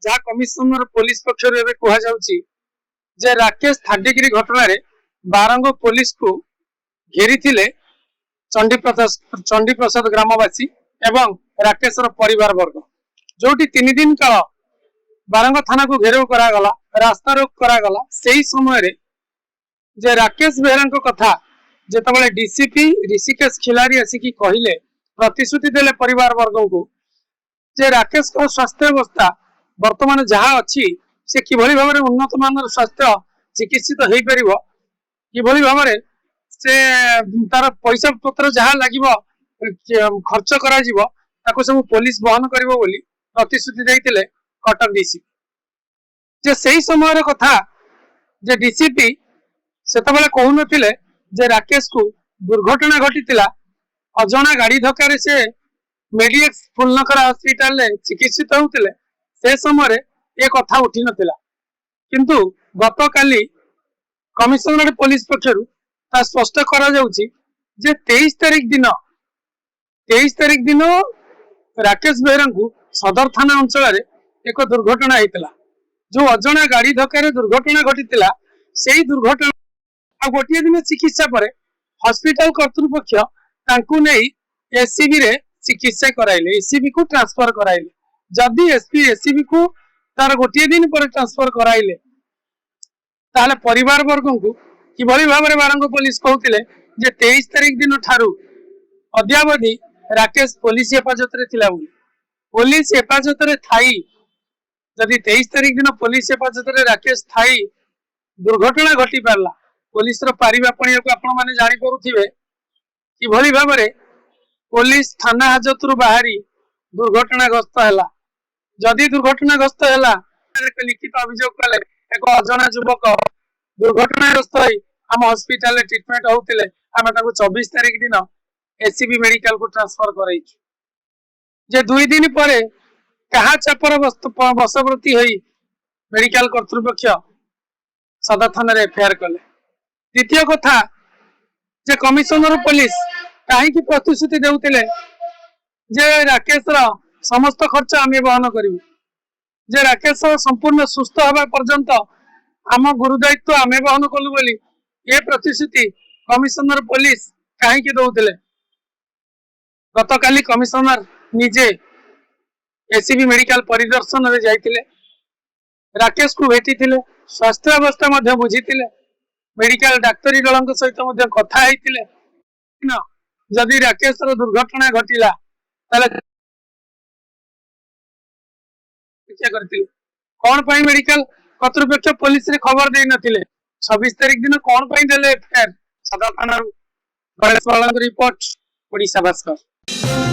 जहाँ commissioner police पक्षर कह Rakesh third degree घटना बारंग पुलिस को घेरी चंडी प्रसाद ग्रामवासी एवं राकेश परिवार वर्ग जो 3 दिन काल बारंग थाना को घेराव करागला रास्ता रोक करागला से समय जे राकेश बेहरा कथा जिते डीसीपी ऋषिकेश खिलाड़ी आसिक कहले प्रतिश्रुति देले परिवार वर्ग को जे राकेश को स्वास्थ्य अवस्था वर्तमान जहाँ अच्छी से किभली भाव उन्नत मानर स्वास्थ्य चिकित्सित हो पार किभली भाव से तार पैसा पत्र जहाँ लगे खर्च करा सब पुलिस बहन करिवो बोली प्रतिश्रुति देइतिले कटक डीसीपी जे सही समय कथा जे डीसीपी सेतबेले कहूनथिले जे राकेश को दुर्घटना घटीतिला अजणा गाड़ी धक्का से मेडिएक्स फुलनखरा हॉस्पिटल रे चिकित्सित होउतिले से समय ए कथा उठी नथिला किंतु गत काली कमिशनरेट पुलिस पक्षरु ता स्पष्ट करा जाउची जे 23 तारिख दिन राकेश बेहरा को सदर थाना अंचल रे एक दुर्घटना होता जो अजणा गाड़ी धक्का दुर्घटना घटीतिला से दुर्घटना गोटे दिन चिकित्सा पर हॉस्पिटल कर्तृपक्ष तांकु नहीं एससीबी रे चिकित्सा कराइले एससीबी को ट्रांसफर कराइले जदि एससीबी को तार गोटे दिन पर ट्रांसफर कराइले ताले परिवार वर्ग को किभली भाव में बारंग पुलिस कहते जे 23 तारिख दिन ठारू अद्यावधि राकेश पुलिस हेफाजत रे थिला पुलिस हेफाजत रे थाई जदि 23 तारिख दिन पुलिस हेफाजत रे राकेश थाई दुर्घटना घटी पारला पुलिस रो पारिबापणी को आपण माने जानि परुथिबे किभली भाव में पुलिस थाना हाजत रु बाहरी दुर्घटनाग्रस्त हैला जदि दुर्घटनाग्रस्त हैला लिखित अभियोग कले एक अजणा युवक दुर्घटनाग्रस्त होई हम हॉस्पिटल रे ट्रीटमेंट होउतिले हम ताको 24 तारिख दिन एससीबी मेडिकल को ट्रांसफर कराइछु जे 2 दिन पर कहा चापर बसवर्ती होई मेडिकल कर्तृपक्ष सदर थाना रे एफआईआर कले द्वितीय कथा जे कमिशनर पुलिस कहीं प्रतिश्रुति देउतिले जे राकेश रा समस्त खर्च आम बहन करू जे राकेश संपूर्ण सुस्थ हवा पर्यंत आम गुरुदायित्व आम बहन कलु बोली ये प्रतिश्रुति कमिशनर पुलिस कहीं दौले गत काली कमिशनर निजे एससीबी मेडिकल परिदर्शन रे जाइतिले राकेश को भेटी स्वास्थ्य अवस्था बुझी मेडिकल डाक्तरी दल सहित कथा जदि राकेश दुर्घटना घटिला कौन पाई मेडिकल कर्तृपक्ष पुलिस रे खबर दे नथिले 26 तारिख दिन कौन पाई देले एफआईआर सदर थाना गणेश बाला रिपोर्ट ओडिशा भास्कर।